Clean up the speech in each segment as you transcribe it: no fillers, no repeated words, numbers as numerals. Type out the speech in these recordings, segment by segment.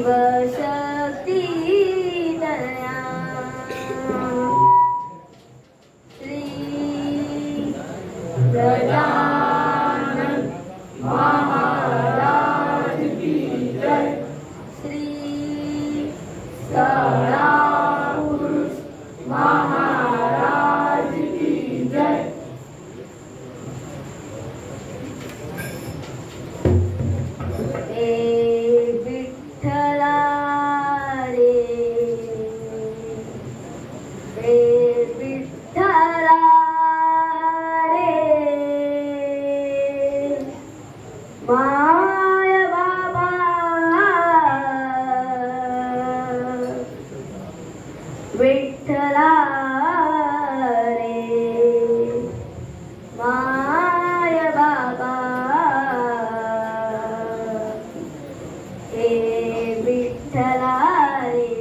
शिवशक्ती तनया श्री गजानन महाराज की जय। श्री सदापुरुष महाराज की जय। माय बाबा विठ्ठला रे, माय बाबा हे विठ्ठला रे,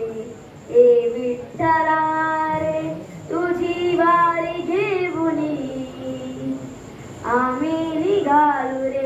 हे विठ्ठला रे, तुझी वारी घेऊनी आम्ही निघालो रे।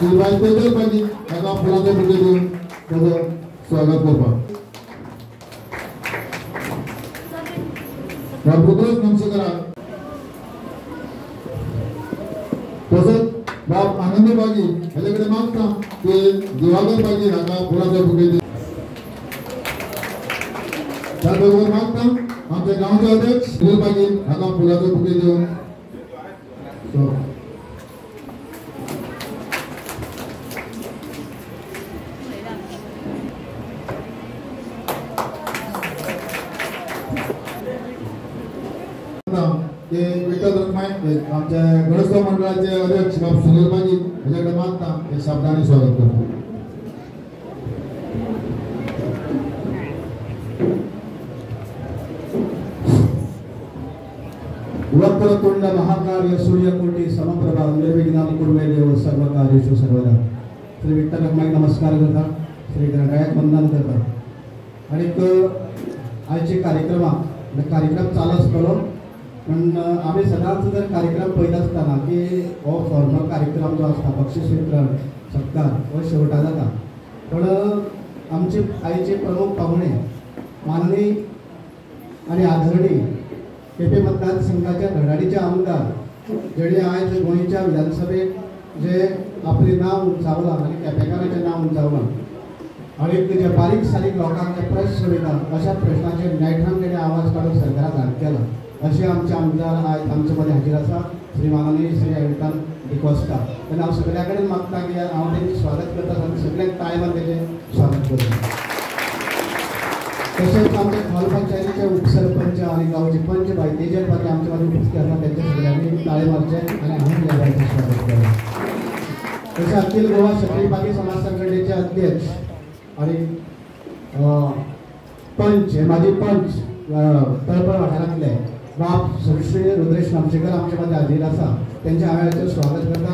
शिवाजी पाहिजे एका फुलाच्या बुके देऊन त्याचं स्वागत करपा पुत्रच नमस्कार करा तसंच बाप आनंदी पाहिजे ह्याच्याकडे मागता ते दिवाकर पाहिजे एका फुलाच्या बुके दे त्याबरोबर मागता आमच्या गावचे अध्यक्ष पाहिजे एका फुलाचे बुके देऊन आमच्या गणेशोत्सव मंडळाचे अध्यक्ष बाब सुनील पाजी याच्याकडे मागता हे शब्दाने स्वागत करतो वक्रतुंड महाकार्य सूर्यकोटी समप्रभा निर्विघ्नं कुर्मे देव सर्वकार्येषु सर्वदा श्री विठ्ठल रखमाई नमस्कार करता श्री गणरायाक वंदन करता आणि आयचे कार्यक्रम चालू आसतलो पण आम्ही सदांच जर कार्यक्रम पळयत आसतना की हो फॉर्मल कार्यक्रम जो आसता बक्षीस वितरण सत्कार हो शेवटा जाता पण आमचे आयचे प्रमुख पाहुणे माननीय आणि आदरणीय केपे मतदारसंघाच्या धडाडीचे आमदार जेणे आयज गोंयच्या विधानसभेत जे आपले नाव उंचावलां आनी केपेकारांचें नाव उंचावलां आणि जे बारीक सारीक लोकांक जे प्रश्न वयता अशा प्रश्नांचेर नेटान तेणे आवाज काडून सरकाराक धाड केला असे आमचे आमदार आयज आमचे मदें हाजीर आसा श्री माननीय श्री एल्टन डिकोस्टा तेन्ना हांव सगळ्या कडेन मागता की हांव तेंचें स्वागत करता आनी सगळ्यांक टायमार तेजें स्वागत करता तशेंच आमचे हॉल पंचायतीचे उपसरपंच आणि गांवचे पंच बाय तेजेर बाकी आमचे मदें उपस्थित आसा तेंचे सगळ्यांनी ताळे मारचे आनी हांव ह्या बायचें स्वागत करता तशें अखिल गोवा क्षत्रिय बागी समाज संघटनेचे अध्यक्ष आणि पंच हे माझे पंच तळपळ वाठारांतले बाब श्री रुद्रेश नामशेकर आमचे मदें हाजीर आसा तेंच्या हांवें स्वागत करता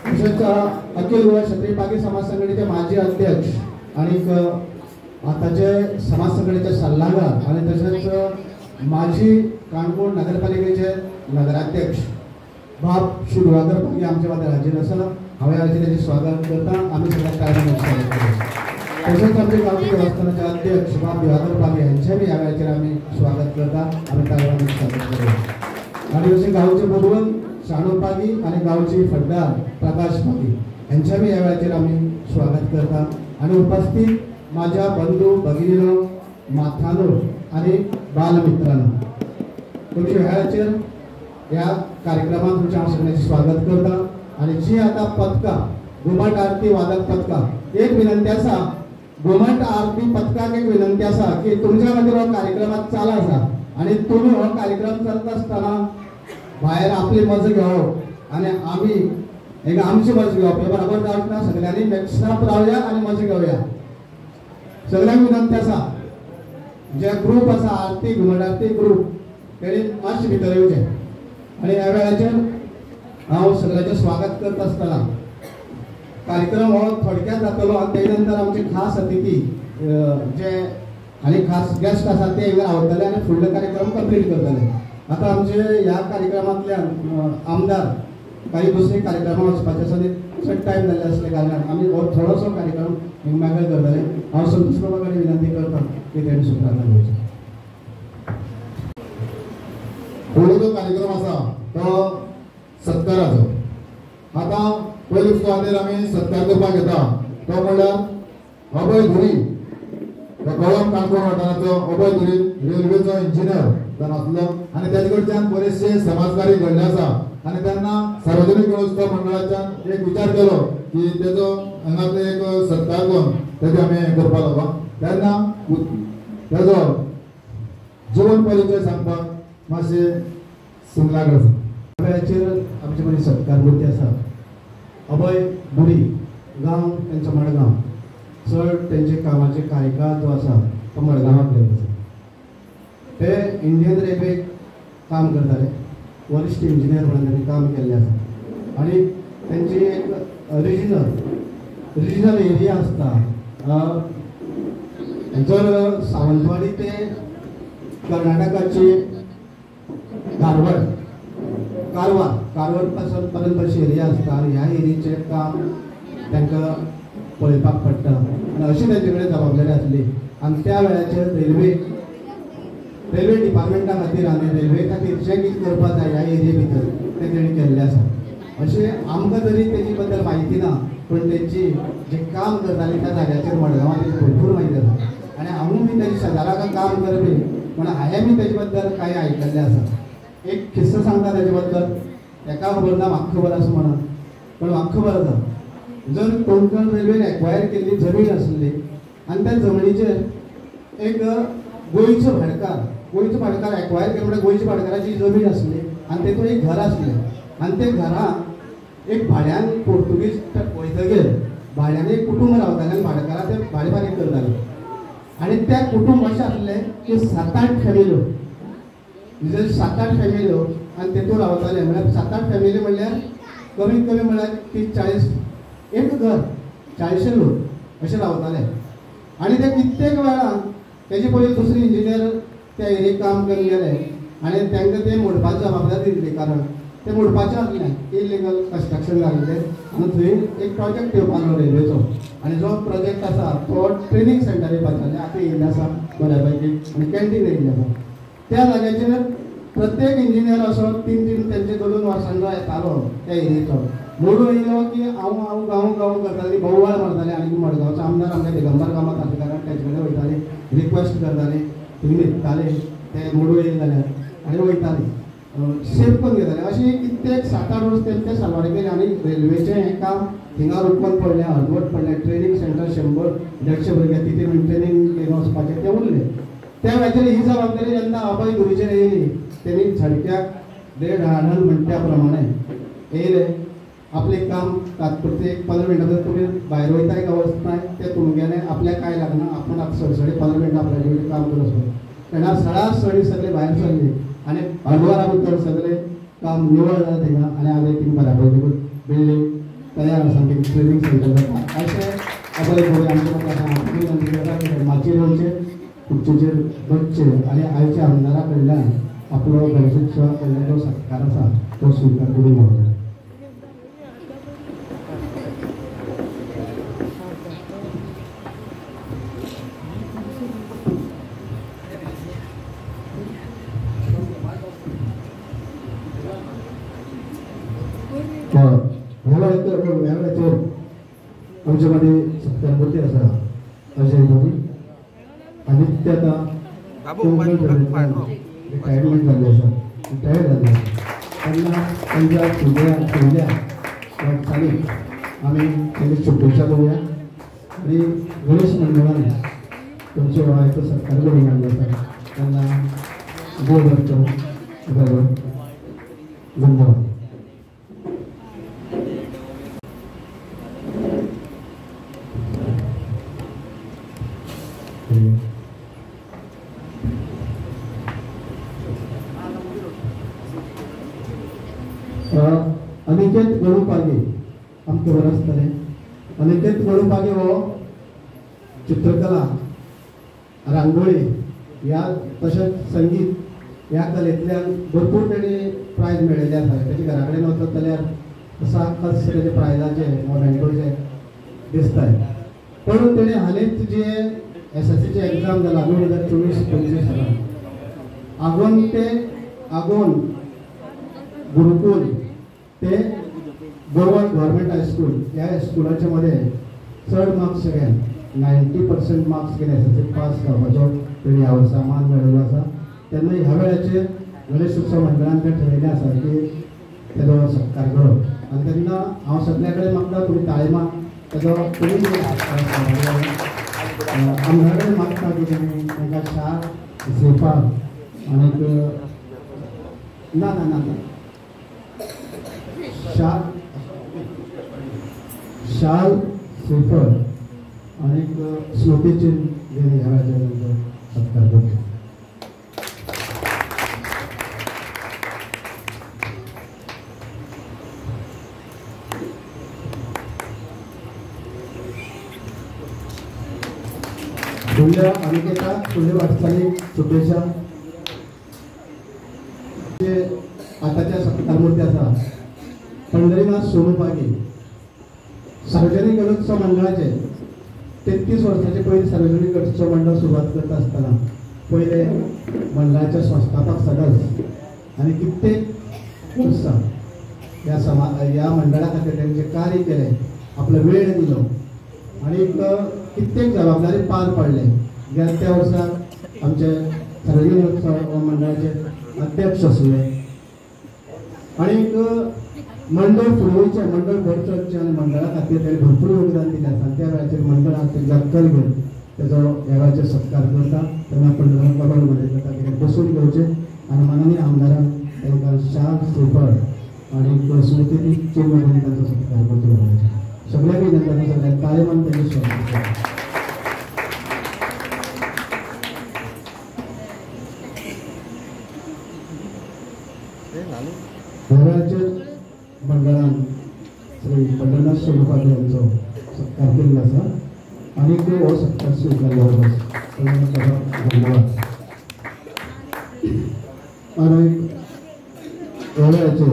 तशेंच अखिल गोवा क्षत्रिय बागी समाज संघटनेचे माजी अध्यक्ष आणि आताचे समाज संघटनेचे सल्लागार आणि तसेच माजी काणकोण नगरपालिकेचे नगराध्यक्ष बाब शिरवाकर पागी आमच्या मदें हाजीर आसा हांवें हाजीर तेजें स्वागत करता आमी सगळ्या टायमार स्वागत करता तशेंच आमचे गांवठी देवस्थानाचे अध्यक्ष बाब दिवाकर पागी हांचेंय ह्या वेळाचेर आमी स्वागत करता आमी टायमार स्वागत करता आनी अशें गांवचे भगवन शाणू पागी आनी गांवची फड्डार प्रकाश पागी हांचेंय ह्या वेळाचेर आमी स्वागत करता आणि उपस्थित माझ्या बंधू भगिनीनो माथानो आणि बालमित्रांनो तुमच्या वेळाचेर ह्या कार्यक्रमात तुमच्या हांव सगळ्यांचे स्वागत करता आणि जी आता पथकां घुमट आरती वादक पथकां एक विनंती आसा घुमट आरती पथकाक एक विनंती आसा की तुमच्या खातीर हो कार्यक्रमात चालू आसा आणि तुम्ही हो कार्यक्रम चलता आसतना भायर आपली मजा घेवप आणि आमी एक आमची मजा घेवप हे बरोबर जावंक ना सगळ्यांनी मिक्सअप रावया आणि मजा घेवया सगळ्यांक विनंती आसा जे ग्रुप आसा आरती घुमट आरती ग्रुप तेणी मातशे भितर येवचे आणि ह्या वेळाचेर हांव सगळ्यांचें स्वागत करता आसतना कार्यक्रम हो थोडक्यात जातलो आणि ते नंतर आमचे खास अतिथी जे आनी खास गेस्ट आसा ते हिंगा रावतले आनी फुडलो कार्यक्रम कंप्लीट करतले आता आमचे ह्या कार्यक्रमांतल्यान आमदार काही दुसरे कार्यक्रमां वचपाचे आसा चड टायम जाल्ले आसले कारणान आमी हो थोडोसो कार्यक्रम हिंगामेळ करतले हांव संतोष बाबा कडेन विनंती करता की तेणे सुत्रांत घेवचें फुडलो जो कार्यक्रम आसा तो सत्काराचो आता पयले सुवातेर आमी सत्कार करपाक येता तो म्हणल्यार अभय धुरी गोवा काणकोण वाठाराचो अभय धुरी रेल्वेचो इंजिनियर जावन आसलो आनी तेजे कडच्यान बरेचशे समाजकारी घडले आसा आनी तेन्ना सार्वजनीक गणेशोत्सव मंडळाच्यान एक विचार केलो की तेजो हांगातलो एक सत्कार करून तेजे आमी करपाक लागो तेन्ना तेजो जीवन परिचय सांगपाक मातशें सुमलागड आसा वेळाचेर आमचे मदीं सत्कार मूर्ती आसा अभय बुरी गांव तेंचो मडगांव चड तेंचे कामाचे कार्यकाळ जो आसा तो मडगांवांत गेल्लो आसा ते इंडियन रेल्वेक काम करताले वरिश्ठ इंजिनियर म्हणून त्यांनी काम केल्लें आसा आनी तेंची एक रिजनल एरिया आसता जर सावंतवाडी ते कर्नाटकाची कारवार पासून पर्यंत अशी एरिया आसता आनी ह्या एरियेचें काम तांकां पळोवपाक पडटा आनी अशी तेंचे कडेन जबाबदारी आसली आनी त्या वेळाचेर रेल्वे डिपार्टमेंटा खातीर आनी रेल्वे खातीर जें कितें करपाक जाय ह्या एरिये भितर तें तेणी केल्लें आसा अशें आमकां तरी तेजी बद्दल म्हायती ना पूण तेंची जें काम करतालीं त्या जाग्याचेर मडगांवांत तेजी भरपूर म्हायती आसा आनी हांवूय बी तेजे शेजाराक काम करपी पूण हांवें बी तेजे बद्दल कांय आयकल्लें आसा एक किस्सो सांगता तेजे बद्दल एका खबर ना म्हाका खबर आसा म्हणून पण म्हाका खबर आसा जर कोंकण रेल्वेन एक्वायर केल्ली जमीन आसली आनी त्या जमनीचेर एक गोंयचो भाटकार एक्वायर केले म्हणल्यार गोंयच्या भाटकाराची जमीन आसली आनी तेतून एक घर आसलें आनी ते घरांत एक भाड्यान पोर्तुगीज वयतगीर भाड्यान एक कुटुंब रावतालें आनी भाटकारा ते भाडे फारीक करताले आनी ते कुटुंब अशें आसलें की 7-8 फॅमिल्यो म्हणजे 7-8 फॅमिल्यो आनी तेतून रावताले म्हळ्यार 7-8 फॅमिली म्हणल्यार कमीत कमी म्हळ्यार 30-40 एक घर 40 लोक अशें रावताले आणि ते कित्येक वेळा त्याची पयलीं दुसरी इंजिनियर त्या एरियेक काम करून गेले आणि तांकां ते मोडपाची जबाबदारी दिली, कारण ते मोडपाचें आसलें, इलिगल कन्स्ट्रक्शन जाल्लें आनी थंय एक प्रोजेक्ट येवपाचो रेल्वेचो आणि जो प्रोजेक्ट आसा तो ट्रेनिंग सेंटर येवपाचो आतां येयल्लें आसा बऱ्यापैकी आणि कॅन्टीन येयल्लें आसा. त्या जाग्याचेर प्रत्येक इंजिनियर असो 3-3 त्यांचे 2 वर्सांचो येतालो त्या एरियेचो. मोडून येयलो की हांव गांव करताली, बोवाळ मारताले आनी मडगांवचो आमदार आमकां दिगंबर कामत आसले कारण तेजे कडेन वयताले, रिक्वेस्ट करताले, थंय न्हिदताले ते मोडून येयले जाल्यार आनी वयताले, सेव करून घेताले. अशी कित्येक 7-8 वर्स तेंचे सालवाडी केले आनी रेल्वेचें हें काम थिंगा रुकून पडलें, अर्दवट पडलें. ट्रेनिंग सेंटर 100-150 भुरगे तितून ट्रेनिंग घेवन वचपाचें ते उरले. त्या वेळाचेर ही जबाबदारी जेन्ना अभय गुरुचेर येयली तेणी झडक्याक देड हाडून म्हणटा प्रमाणे येयले. आपले काम तात्पुरते 15 मिनटां तुम्ही भायर वयताय का वचताय ते तुमगेले आपल्याक काय लागना, आपण आता सडसडी 15 मिनटां आपल्या ड्युटी काम करूं शकता. तेन्ना सडासडी सगळे भायर सरले आनी अर्दवरा भितर सगळे काम निवळ जालें थिंगा आनी आमी थिंग बऱ्यापैकी बिल्डींग तयार आसा, थिंग ट्रेनिंग सेंटर जाता. अशें अभय गुरू आमचे लोक माचयेचे कुच्चेचेर बच्चे आनी आयच्या आमदारा कडल्यान आपलो गरजेचो केल्लो जो सत्कार आसा तो स्वीकार करून घेवचो. ह्या आमच्या मध्ये सत्कारमूर्ती आसा अजय मोदी आनी ते आतां रिटायरमेंट जाल्ले आसा, रिटायर जाल्ले तेन्ना तांच्या फुडल्या वाटचालीक आमी तेंची शुभेच्छा दिवया आनी गणेश मंडळान तुमचो आयचो सत्कार करून हाडलो आसा तेन्ना देव बरें करूं. धन्यवाद. अनिकेत गळूपागे आमचे बरें आसतले. अनिकेत गळूपागे हो चित्रकला, रांगोळी ह्या तशेंच संगीत ह्या कलेंतल्यान भरपूर तेणी प्रायज मेळयले आसा. तेजे घरा कडेन वचत जाल्यार असा कस तेजे प्रायजाचे मोमेंटोचे दिसताय. पण तेणे हालींच जे SSCची एग्जाम जाला 2024-25 सालांत आगोन गुरुकुल ते गोवन गव्हर्मेंट हायस्कूल ह्या स्कुलाच्या मध्ये चड मार्क्स घेन 90% मार्क्स घेन SSC पास करपाचो तेणी ह्या वर्सा मान मेळयलो आसा. तेन्ना ह्या वेळाचेर गणेश उत्सव मंडळान तें ठरयलें आसा की तेजो सत्कार करप आनी तेन्ना हांव सगळ्या कडेन मागता तुमी ताळी मार तेजो तुमी आमच्या कडेन मागता की तुमी तांकां शाल श्रीफळ आनीक ना ना ना शाल श्रीफळ आनीक स्मृतीचिन्ह घेवन ह्या वेळाचेर सत्कार करता. फुडल्या अनिकेता फुडले वाटचालीक शुभेच्छा. आताच्या सत्कारमूर्ती आसा पंढरीनाथ सोनूपागे सार्वजनिक गणेशोत्सव मंडळाचे 33 वर्सांचे पयलीं सार्वजनिक गणेशोत्सव मंडळ सुरवात करता आसतना पयले मंडळाचे संस्थापक सदस्य आनी कित्येक उत्सव ह्या मंडळा खातीर तेंचे कार्य केले, आपलो वेळ दिलो आनी कित्येक जबाबदारी पार पडले. त्या वर्साक आमचे सार्वजनिक गणेशोत्सव मंडळाचे अध्यक्ष आसले आनीक मंडळ फुडवयचे, मंडळ भर चलचे आनी मंडळा खातीर तेणें भरपूर योगदान दिलें आसा. त्या वेळाचेर मंडळाक ते दक्कल घेवन तेजो ह्या वेळाचेर सत्कार करता. तेन्ना पंढरनाथ बाबा उलयता ताका बसून घेवचें आनी माननीय आमदारान तांकां शाल श्रीफळ आनी स्मृती चिन्ह घेवन तांचो सत्कार करचो. सगळ्यांक विनंती सगळ्यांक ताळे मारून तेजें स्वागत करता. मंडळान श्री पंढरनाथ सोनूपागे यांचो सत्कार केल्लो आसा आनीक हो सत्कार स्वीकारलो धन्यवाद. आणि एवढ्याचे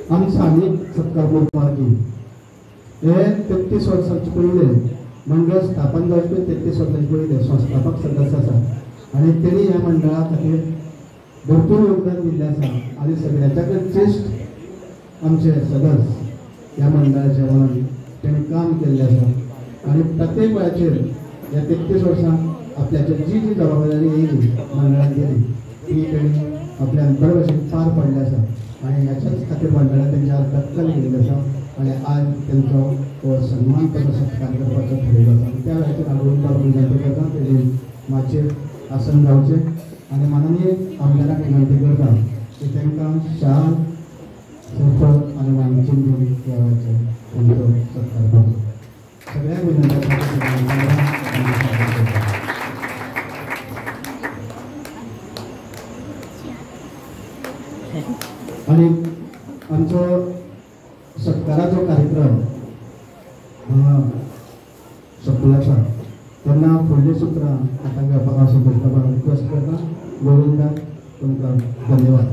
आमचे स्थानिक सत्कार करपाकी हे 33 वर्सांचे पयले मंडळ स्थापन जावचे 33 वर्सांचे पयले संस्थापक सदस्य आसा आणि त्यांनी ह्या मंडळा खातीर भरपूर योगदान दिल्लें आसा आणि सगळ्याच्याकय श्रेष्ठ आमचे सदस्य ह्या मंडळाचे म्हणून त्यांनी काम केल्लें आसा आणि प्रत्येक वेळाचेर ह्या 33 वर्सांक आपल्याचेर जी जी जबाबदारी येयली मंडळान दिली ती त्यांनी आपल्या बरे भशेन पार पाडली आसा आणि ह्याच्याच खातीर मंडळान तेंच्या दखल घेतली आसा आणि आज त्यांचो सन्मान करून सत्कार करपाचो ठरयलो आसा. त्या वेळाचेर हांव गोविंदराव विनंती करता तेजे माचयेर आसन जावचें आणि माननीय आमदाराक विनंती करता की तांकां शाल सफर आणि वांगचीन दिवन ह्या वेळाचेर तांचो सत्कार करचो. सगळ्यांक विनंती आणि आमचो सत्काराचो कार्यक्रम सोंपलो आसा तेन्ना फुडलीं सुत्रां आतां घेवपाक हांव संतोष रिक्वेस्ट करता. गोविंदा तुमकां धन्यवाद.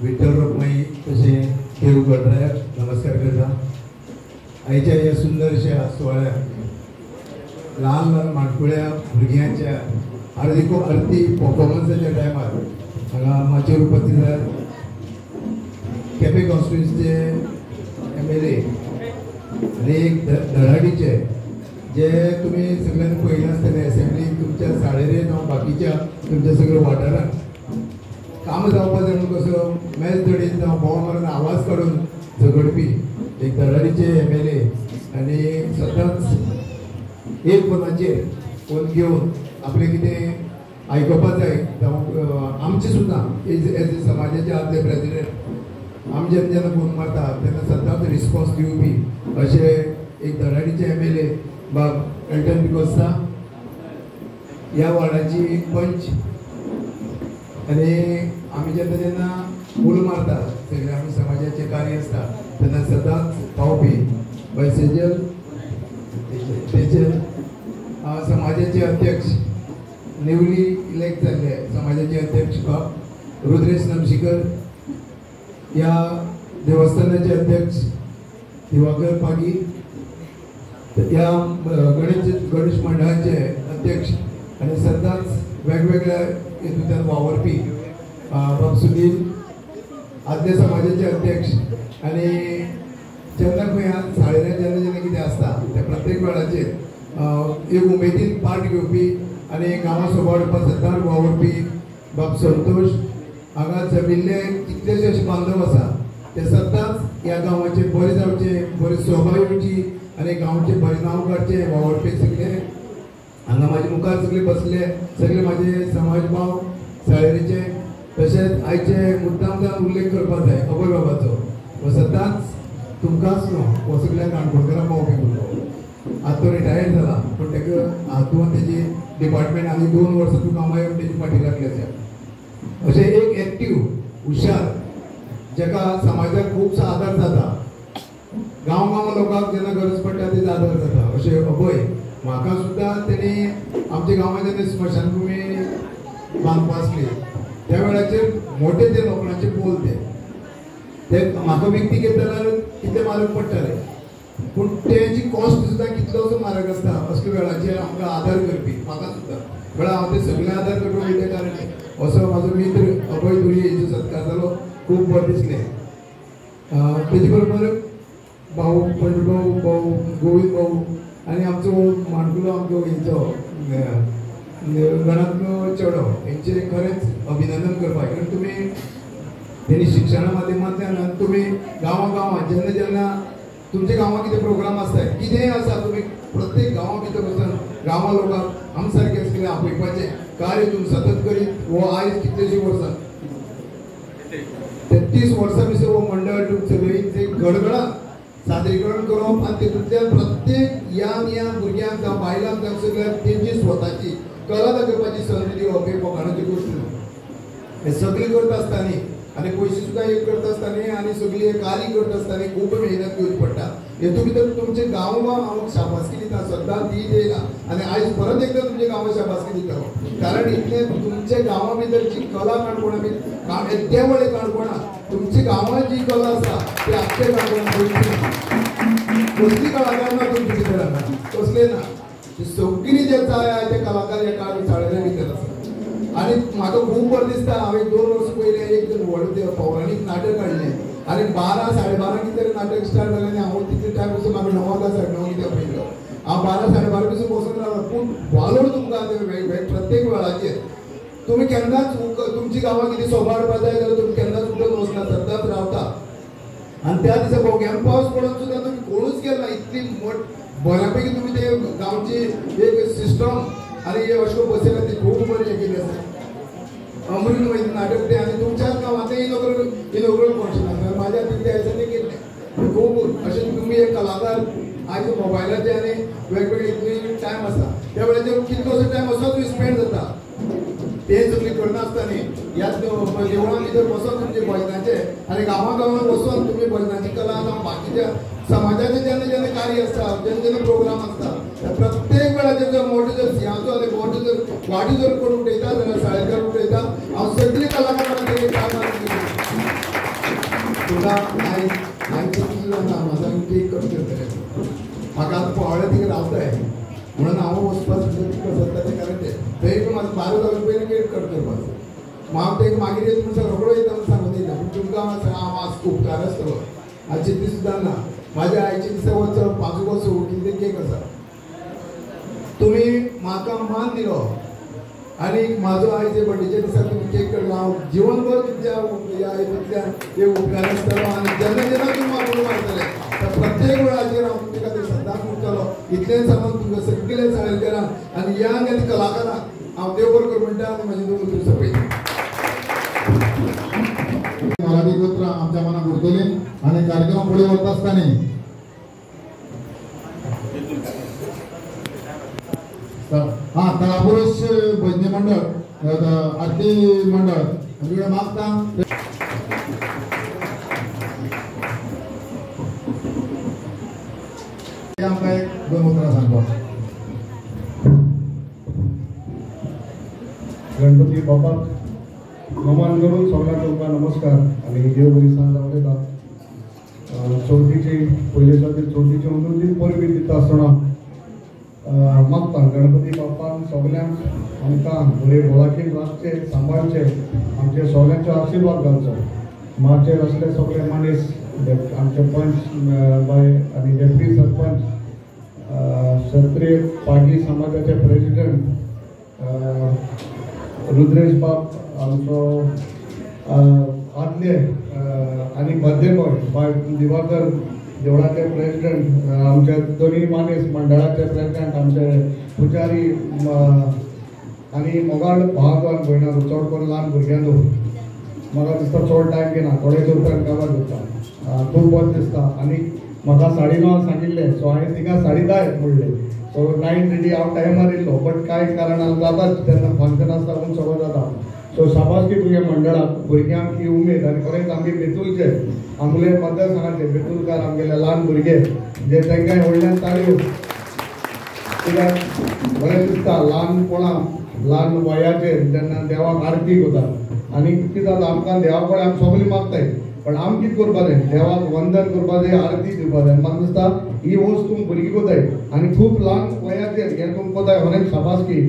विठ्ठल रखमाई तशें देव गडरायाक नमस्कार करता. आयच्या ह्या सुंदरशा सुवाळ्याक ल्हान ल्हान माणकुळ्या भुरग्यांच्या आरती परफॉर्मन्साच्या टायमार हांगा माचयेर उपस्थित केपें कॉन्स्टिट्युएन्सीचे MLA आनी एक धडाडीचे जे तुमी सगळ्यांनी पळयलें आसतलें एसेंब्लीक तुमच्या साळेरेन हांव बाकीच्या तुमच्या सगळ्या वाठारांत काम जावपा जाणून कसो मॅच धडीन जावं बोवाळ मारून आवाज काडून झगडपी एक धडाडीचे MLA आनी सदांच एक फोनाचेर फोन घेवन आपलें कितें आयकपा जाय जावं आमचे सुद्दां एज ए समाजाचे आदले प्रेसिडेंट आमी जेन्ना फोन मारता तेन्ना सदांच रिस्पॉन्स दिवपी अशे एक धडाडीचे MLA बाब एल्टन डिकोस्ता ह्या वार्डाची पंच आनी आमी जेन्ना उलो मारता सगळे आमी समाजाचे कार्य आसता तेन्ना सदांच पावपी बसेजल तेजे समाजाचे अध्यक्ष नेवली इलेक्ट जाल्ले समाजाचे अध्यक्ष बाब रुद्रेश नमशीकर ह्या देवस्थानाचे अध्यक्ष दिवाकर पागी ह्या गणेश मंडळाचे अध्यक्ष आनी सदांच वेगवेगळ्या हितूंतल्यान वावरपी बाब सुनील आदले समाजाचे अध्यक्ष आनी जेन्ना खंय साळेऱ्या जेन्ना कितें आसता त्या प्रत्येक वेळाचेर एक उमेदीन पार्ट घेवपी आनी गांवा सभा हाडपाक सदांच वावरपी बाब संतोष हांगा जमिल्ले कितलेशे अशे बांदव आसा ते सदांच ह्या गांवाचे बरे जावचे बरी शोभा येवची आनी गांवचे बरें नांव काडचें वावरपी सगळे हांगा म्हाजे मुखार सगळे बसले सगळे म्हाजे समाज भाव साळेरीचे तशेंच आयचे मुद्दाम जावन उल्लेख करपाक जाय अभय बाबाचो हो सदांच तुमकांच न्हू हो सगळ्या काणकोणकारांक पावपी भुरगो आतां तो रिटायर्ड जाला पूण ताका हातूंत तेजी डिपार्टमेंट आनी 2 वर्सां तूं कामां येवन तेजी फाटी लागली आसा अशें एक एक्टीव हुशार जाका समाजाक खुबसो आदार जाता गांव लोकांक जेन्ना गरज पडटा तेजो आदार जाता अशें अभय म्हाका सुद्दां तेणी आमच्या गांवांत जेन्ना स्मशानभुमी बांदपा आसली त्या वेळाचेर मोठे ते लोकांचे बोल ते म्हाका व्यक्तिगत जाल्यार कितले मारूक पडटाले पूण तेजी कॉस्ट सुद्दां कितलोसो म्हारग आसता असल्या वेळाचेर आमकां आदार करपी म्हाका सुद्दां म्हळ्यार हांव ते सगळे आदार करपाक वयता कारण असो म्हाजो मित्र अभय धुरी हेचो सत्कार जालो खूब बरें दिसलें तेजे बरोबर भाऊ पंडभाऊ भाऊ गोविंद भाऊ आनी आमचो माणकुलो आमचो हेंचो गणात्म चेडो हेंचे खरेंच अभिनंदन करपाक कारण तुमी तेणी शिक्षणा माध्यमांतल्यान तुमी गांवां जेन्ना जेन्ना तुमच्या गांवांत कितें प्रोग्राम आसता कितेंय आसा तुमी प्रत्येक गांवां भितर वचून गांवां लोकांक आम सारकें आसलें आपयपाचें कार्य तुमी सतत करीत हो आयज कितलेशीं वर्सां 33 वर्सां भितर हो मंडळ सगळी गडगडाट सादरीकरण करप आनी तेतूंतल्यान प्रत्येक यान भुरग्यांक जावं बायलांक जावं सगळ्यांक तेंची स्वताची कला दाखोवपाची संदी दिवप ही फोकाणाची गोश्ट न्हू हे सगळी करता आसतना आनी पयशे सुद्दां एक करता आसतना आनी सगळी कार्य करता आसतना खूब मेहनत घेवची पडटा हेतून भितर तुमचे गांवां हांव शाबासकी दिता सद्दां दीत येयला आनी आयज परत एकदां तुमच्या गांवां शाबासकी दिता कारण इतले तुमच्या गांवां भितर जी कला काणकोणा देवळे काणकोणा तुमच्या गांवांत जी कला आसा ती आख्या काणकोणांत कसली कलाकार ना तुमचे भितर आसा कसले ना सगळी जे जाय ते कलाकार ह्या शाळेच्या भितर आसा आनी म्हाका खूब बरें दिसता हांवें 2 वर्सां पयलीं एक व्हड पौराणीक नाटक काडलें आनी 12 12:30 कितें नाटक स्टार्ट जालें आनी हांव तितले टायम पसून म्हाका 9 कितें पयलो हांव 12 12:30 पसून बसून रावलो पूण वालोर तुमकां प्रत्येक वेळाचेर तुमी केन्नाच तुमची गांवां कितें सोबार हाडपा जाय जाल्यार तुमी केन्नाच उठून वचना सदांच रावता आनी त्या दिसा भोग्यान पावस पडून सुद्दां तुमी कोणूच गेला इतली बऱ्यापैकी तुमी ते गांवची एक सिस्टम आनी अशें बसयला ती खूब बरी हें केली आसा अमृत वैद्य नाटक तें आनी तुमच्याच गांवांत इनॉग्रल फंक्शन आसा म्हाज्या त्या दिसांनी केल्लें खूब अशें तुमी एक कलाकार आयज मोबायलाचे आनी वेगवेगळे इतले टायम आसा त्या वेळाचेर कितलोसो टायम असोच स्पेंड जाता ते सगळी करनासतना ह्या देवळां भितर बसून तुमचे भजनाचे आनी गांवां वचून तुमी भजनाची कला जावं बाकीच्या समाजाचे जेन्ना जेन्ना कार्य आसता जेन्ना प्रोग्राम आसता प्रत्येक वेळाचेर जर मोठो जर सिंहाचो आनी मोठो जर वाडी जर कोण उठयता जाल्यार शाळेकार उठयता हांव सगळी कलाकारांक सुद्दां आयज म्हाका केक कट करतले म्हाका आतां पोवाड्या तिका रावताय म्हणून हांव वचपाक सत्ता तें कारण थंय पूण म्हाका 12 जावन पयलीं केक कट करपाक हांव तें मागीर येता म्हणून रोखडो येता म्हणून सांगून येता पूण तुमकां हांव आज उपकार आसतलो आजचे दीस सुद्दां ना म्हाज्या आयचे दिसा वचप म्हाजो वचप कितें केक आसा तुमी म्हाका मान दिलो आनी म्हाजो आयचे बर्थडेच्या दिसा तुमी केक कट हांव जिवनभर तुमच्या ह्या हितूंतल्यान एक उपकार आसतलो आनी जेन्ना जेन्ना तुमी म्हाका मारतले तर प्रत्येक वेळाचेर हांव तुमचे खातीर सदांच उरतलो इतलें सांगून तुमकां सगळे शाळेकारांक आनी यंग आनी कलाकारांक हांव देव बरें करूं म्हणटा आनी म्हाजे 2 उतर सोंपयता मराठी गोत्र आमच्या मनात उरतली आणि कार्यक्रम पुढे वरत असताना तळापुरुष भजनी मंडळ आरती मंडळ मागता आमकां एक 2 उतरां सांगता गणपती बापाक नमन करून सगळ्यांक तुमकां नमस्कार आनी देव बरी सांज आवडटा चवथीची पयले चवथीची उमेदी परबी दिता आसतना मागता गणपती बापान सगळ्यांक आमकां बरे भलायकेन राखचे सांबाळचे आमचे सगळ्यांचो आशिर्वाद घालचो माचेर असले सगळे मनीस आमचे पंच बाय आनी डेप्युटी सरपंच क्षत्रीय पागी समाजाचे प्रेसिडेंट रुद्रेश बाब आमचो आदले आनी बर्थडे बॉय दिवाकर देवळाचे प्रेसिडेंट आमचे दोन्ही मानेस मंडळाचे प्रेसिडेंट आमचे पुजारी आनी मोगाळ भाव आनी भयणां चड करून ल्हान भुरग्यांचो म्हाका दिसता चड टायम घेना थोडे रुपयान काबार करता खूब बरें दिसता आनी म्हाका 9:30 सांगिल्ले सो हांवें तिका 10:30 म्हणलें सो 9 रेडी हांव टायमार येयलो बट कांय कारणान जाताच तेन्ना फंक्शन आसता पूण सगळो जाता सो शाबासकी तुगे मंडळाक भुरग्यांक ही उमेद आनी खरेंच आमगे बेतूलचे आमले मतदारसंघाचे बेतूलकार आमगेले ल्हान भुरगे जे तांकां व्हडल्यान ताळयो कित्याक बरें दिसता ल्हानपणां ल्हान वयाचेर जेन्ना देवाक आरती करतात आनी कितें जाता आमकां देवा कडेन आमी सगळीं मागताय पण आमी कितें करपा जाय देवाक वंदन करपा जाय आरती दिवपा जाय म्हाका दिसता ही वस्त तुम भुरगीं कोताय आनी खूब ल्हान वयाचेर हें तुम कोताय होरें शाबासकी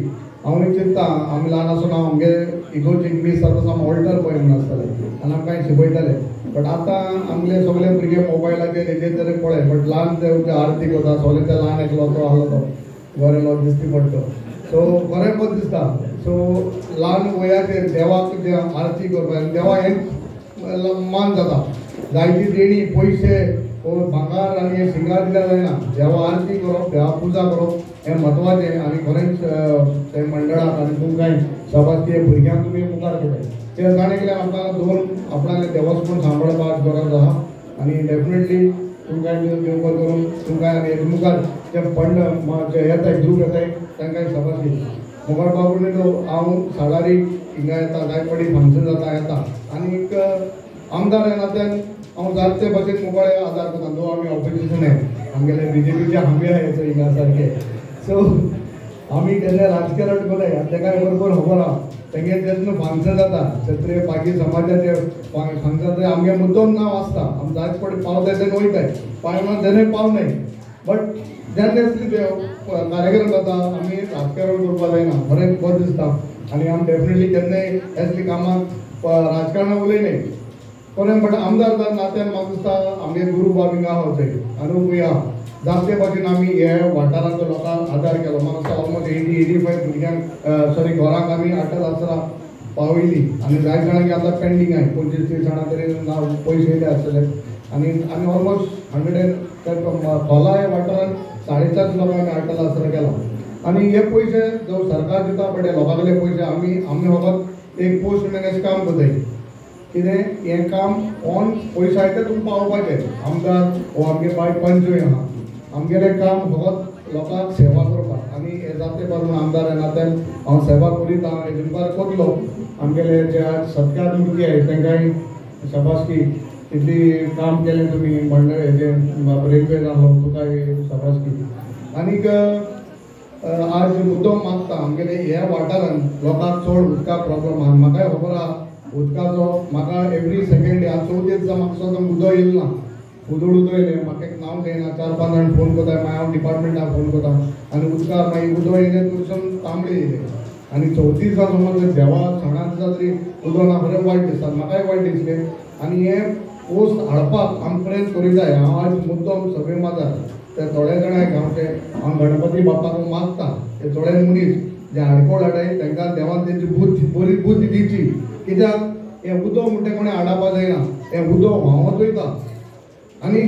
हांव चिंतता आमी ल्हान आसतना आमगे इगोर्जीक बी सर्वसाम ऑल्टर पळय म्हण आसताले आनी आमकां शिकयताले बट आतां आमगे सगळे भुरगे मोबायलाचेर हेजेर तरी पळय बट ल्हान ते आरती कोता सगळे ते ल्हान एकलो तो आसलो तो बरें लो दिसती पडटा सो बरें बरें दिसता सो ल्हान वयाचेर देवाक जे आरती करपाक देवा हें मान जाता जायती देणी पयशे भांगार आनी हे शिंगार दिल्या जायना देवा आरती करप देवा पुजा करप हें म्हत्वाचें आनी खरेंच ते मंडळाक आनी तुमकां शाबासकी भुरग्यांक तुमी मुखार करताय ते ताणें केल्यार आमकां दोन आपणाले देवस्थान सांबाळपाक गरज आहा आनी डेफिनेटली तुमकां देवकर करून तुमकां आनी मुखार जे फंड जे येताय ग्रूप येताय तांकां शाबासकी मुखार बाबूने तो हांव सालारी हिंगा येता जाय पडी फंक्शन जाता येता आनीक आमदार ह्या नात्यान हांव जाते भशेन मुखार आदार करता न्हू आमी ऑपोजिशन आहे आमगेले बीजेपीचे हांबे आहाय हिंगा सारके सो आमी केन्ना राजकारण कोनाय आनी तेका बरोबर खबर आहा तेंगे जेन्ना फंक्शन जाता क्षत्रीय पागी समाजाचे फंक्शन आमगे मुद्दम नांव आसता आमी जायच पडी पावताय तेन्ना वयताय पावना तेन्ना पावनाय बट जेन्ना असले कार्यक्रम जाता आमी राजकारण करपा जायना बरें बरें दिसता आनी आमी डेफिनेटली केन्नाय असली कामाक राजकारणाक उलयनाय कोणें बट आमदार जावन नात्यान म्हाका दिसता आमगे गुरू बाबिंग आहा थंय अनुपूय आहा जास्ते भाशेन आमी हे वाठारांतल्या लोकांक आदार केलो म्हाका दिसता ऑलमोस्ट 80-85 भुरग्यांक सॉरी घरांक आमी अटल आसरा पावयली आनी जाय जाणांक आतां पेंडींग आहाय 25-30 जाणां तरी नांव पयशे येयले आसतले आनी आमी ऑलमोस्ट 100 खोला ह्या वाठारांत 4.5 लोकांक आमी अटल आसरा केला आनी हे पयशे जो सरकार दिता बट हे लोकांकडले पयशे आमी फकत एक पोस्टमॅन अशें काम करताय कितें हें काम ऑन पयशे आहाय ते तुमकां पावोवपाचें आमदार वो आमगे बाय पंचूय आहा आमगेलें काम फकत लोकांक सेवा करपाक आनी हे जाते पासून आमदार ह्या नात्यान हांव सेवा करीत आहा हेजे मुखार कोतलो आमगेले जे आज सत्कार भुरगे आहाय तांकांय शाबासकी इतली काम केलें तुमी मंडळ हेजे रेल्वे जालो तुकाय शाबासकी आनीक आज मुद्दम मागता आमगेले ह्या वाठारांत लोकांक चड उदका प्रॉब्लम आहा म्हाकाय खबर आहा उदकाचो म्हाका एवरी सेकंड ह्या 34 दिसा म्हाका सद्दां उदक येयलें ना उदक येयलें म्हाका एक नांव घेयना 4-5 जाण फोन करता मागीर हांव डिपार्टमेंटाक फोन करता आनी उदकाक मागीर उदक येयलें तुमच्यान तांबडे येयले आनी 34 दिसा समज देवा सणा दिसा तरी उदक ना बरें वायट दिसता म्हाकाय वायट दिसलें आनी हे पोस्ट हाडपाक आमी प्रयत्न करीताय हांव आज मुद्दम सगळे माजार ते थोडे जाण गांवचे हांव गणपती बापाक मागता ते थोडे मनीस जे हाडकोळ हाडाय तांकां देवान तेंची बरी बुद्धी दिवची कित्याक हें उदक म्हणटा कोणें हाडपा जायना हें उदक व्हांवत वयता आनी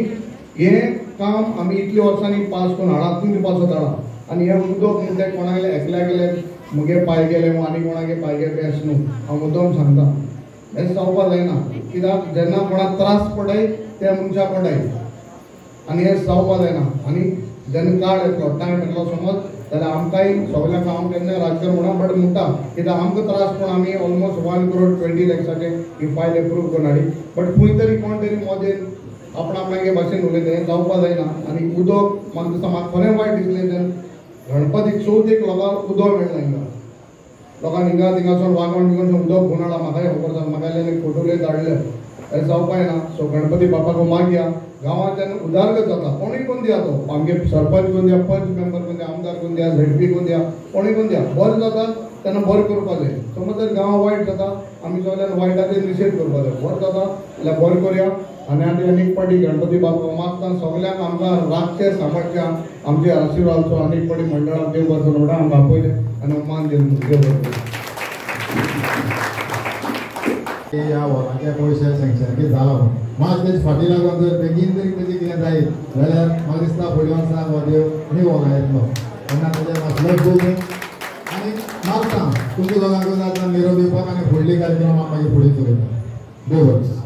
हें काम आमी इतल्या वर्सांनी पास करून हाडात तुमचे पासत हाडा आनी हें उदक म्हणटा कोणागेले एकल्या गेले मुगे पांय गेले आनी कोणागे पांय गेले अशें न्हू हांव मुद्दम सांगता हें जावपा जायना कित्याक जेन्ना कोणाक त्रास पडटाय त्या मनशाक पडटाय आनी हें जावपा जायना आनी जेन्ना काळ येतलो टायम येतलो समज जाल्यार आमकांय सगळ्यांक हांव केन्ना राजकारण म्हणा बट म्हणटा कित्याक आमकां त्रास पूण आमी ऑलमोस्ट 1,20 लाखाचे ही फायल एप्रूव करून हाडी बट खंय तरी कोण तरी मोदेन आपणागे भाशेन उलयता हें जावपा जायना आनी उदक म्हाका दिसता म्हाका खरें वायट दिसलें जेन्ना गणपतीक चवथीक लोकांक उदक मेळना हिंगा लोकांक हिंगा थिंगासून वागोण बिगोण उदक घेवन हाडा म्हाकाय खबर आसा म्हाका फोटोले धाडले हें जावपा येना सो गणपती बापाक मागया गांवांत जेन्ना उदारगत जाता कोणूय कोण दिया तो आमगे सरपंच कोण दिया पंच मेंबर कोण दिया आमदार कोण दिया झेडपी कोण दिया कोणूय कोण दिया बरें जाता तेन्ना बरें करपा जाय समज जर गांवां वायट जाता आमी सगळ्यान वायटाचेर निशेध करपा जाय बरें जाता जाल्यार बरें करया आनी आनीक पाटी गणपती बापाक मागता सगळ्यांक आमकां रातचे सांबाळच्या आमचे आशिर्वादचो आनीक पाटी मंडळाक देव बरें म्हणटा आमकां आपयले आनी मान देव बरें ह्या वरांचे पयशे सँक्शन जाला मात तेजे फाटी लागून जर बेगीन तरी तेजें कितें जायत जाल्यार म्हाका दिसता फुडल्या वर्साक हो देव आनी वोगा येतलो तेन्ना तेजें मातशें दोन आनी मागता तुमच्या दोगांक जाता निरोप दिवपाक आनी फुडली कार्यक्रम मागीर फुडें चलयता देव बरें